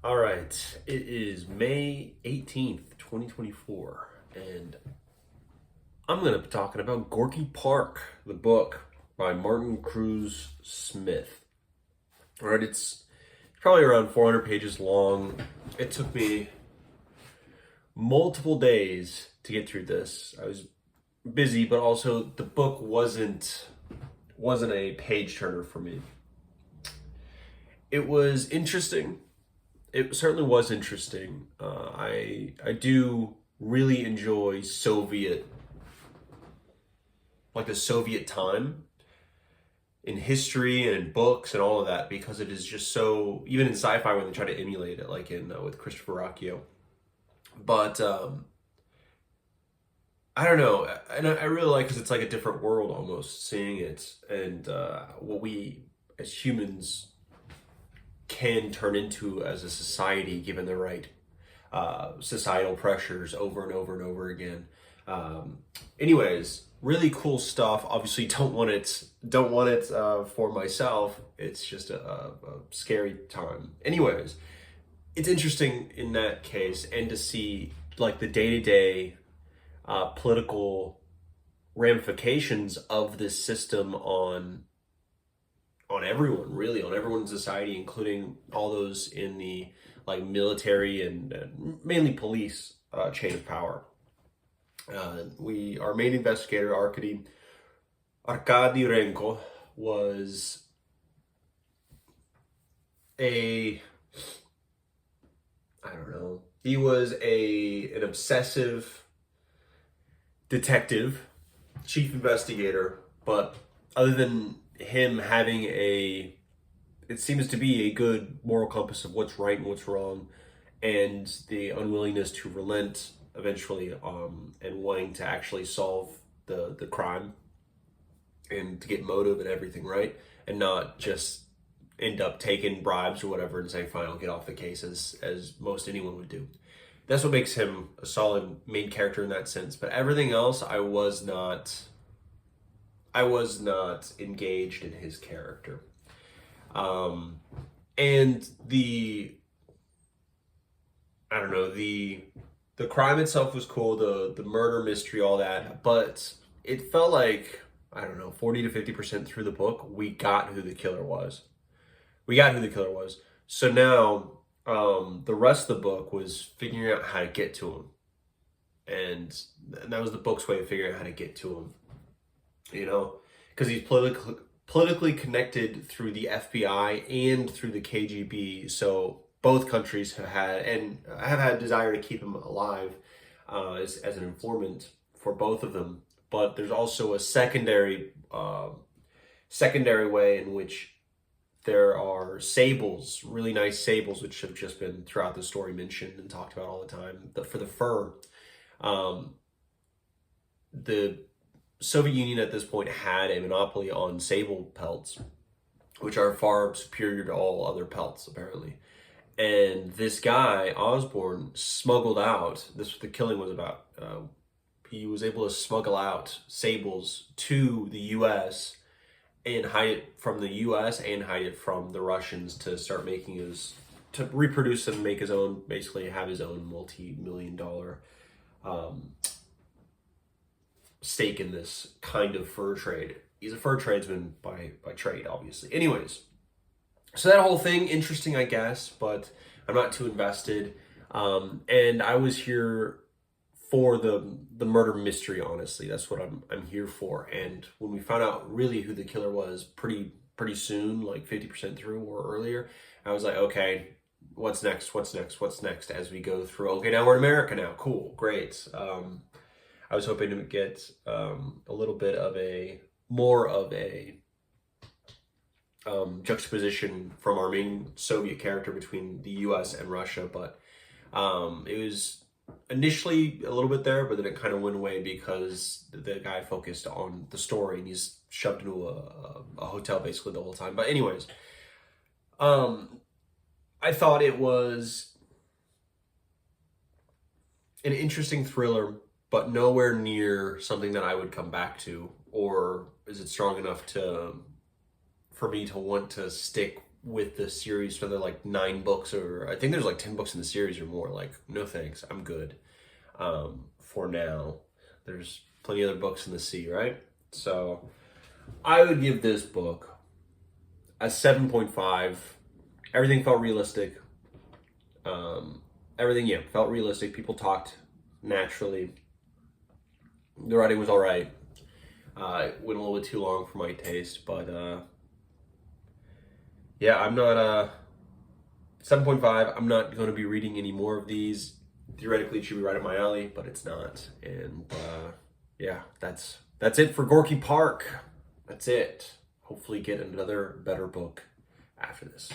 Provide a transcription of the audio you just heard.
All right, it is May 18th, 2024, and I'm going to be talking about Gorky Park, the book by Martin Cruz Smith. All right, it's probably around 400 pages long. It took me multiple days to get through this. I was busy, but also the book wasn't a page turner for me. It was interesting. It certainly was interesting. I do really enjoy the Soviet time in history and in books and all of that, because it is just so, even in sci-fi when they try to emulate it, like in with Christopher Rocchio. But I don't know, and I really like, because it's like a different world almost seeing it, and what we as humans can turn into as a society given the right societal pressures over and over and over again. Anyways, really cool stuff. Obviously, don't want it for myself. It's just a scary time. Anyways, it's interesting in that case, and to see like the day-to-day political ramifications of this system on everyone, really, on everyone in society, including all those in the like military and mainly police chain of power. Our main investigator, Arkady Renko, was a I don't know. He was an obsessive detective, chief investigator, but other than him having it seems to be a good moral compass of what's right and what's wrong, and the unwillingness to relent eventually, and wanting to actually solve the crime and to get motive and everything right, and not just end up taking bribes or whatever and say, fine, I'll get off the case, as most anyone would do. That's what makes him a solid main character in that sense. But everything else, I was not engaged in his character. And I don't know, the crime itself was cool, the murder mystery, all that, but it felt like, I don't know, 40 to 50% through the book, we got who the killer was. So now, the rest of the book was figuring out how to get to him. And that was the book's way of figuring out how to get to him. Because he's politically connected through the FBI and through the KGB. So both countries have had desire to keep him alive as an informant for both of them. But there's also a secondary way in which there are sables, really nice sables, which have just been throughout the story mentioned and talked about all the time. For the fur, the Soviet Union at this point had a monopoly on sable pelts, which are far superior to all other pelts, apparently. And this guy, Osborne, smuggled out, this is what the killing was about, he was able to smuggle out sables to the U.S. and hide it from the U.S. and hide it from the Russians to start to reproduce and make his own, basically have his own multi-million-dollar stake in this kind of fur trade. He's a fur tradesman by trade, obviously. Anyways, so that whole thing, interesting, I guess, but I'm not too invested. And I was here for the murder mystery, honestly. That's what I'm here for. And when we found out really who the killer was pretty soon, like 50% through or earlier, I was like, okay, what's next, as we go through. Okay, now we're in America now. Cool, great. I was hoping to get a little bit of more of a juxtaposition from our main Soviet character between the U.S. and Russia, but it was initially a little bit there, but then it kind of went away because the guy focused on the story, and he's shoved into a hotel basically the whole time. But anyways, I thought it was an interesting thriller, but nowhere near something that I would come back to, or is it strong enough for me to want to stick with the series, so they're like 9 books, or I think there's like 10 books in the series or more. Like, no thanks, I'm good. For now, there's plenty of other books in the sea, right? So I would give this book a 7.5. Everything felt realistic. Everything, yeah, felt realistic. People talked naturally. The writing was all right. It went a little bit too long for my taste, but yeah, I'm not 7.5. I'm not going to be reading any more of these. Theoretically, it should be right up my alley, but it's not. And yeah, that's it for Gorky Park. That's it. Hopefully, get another better book after this.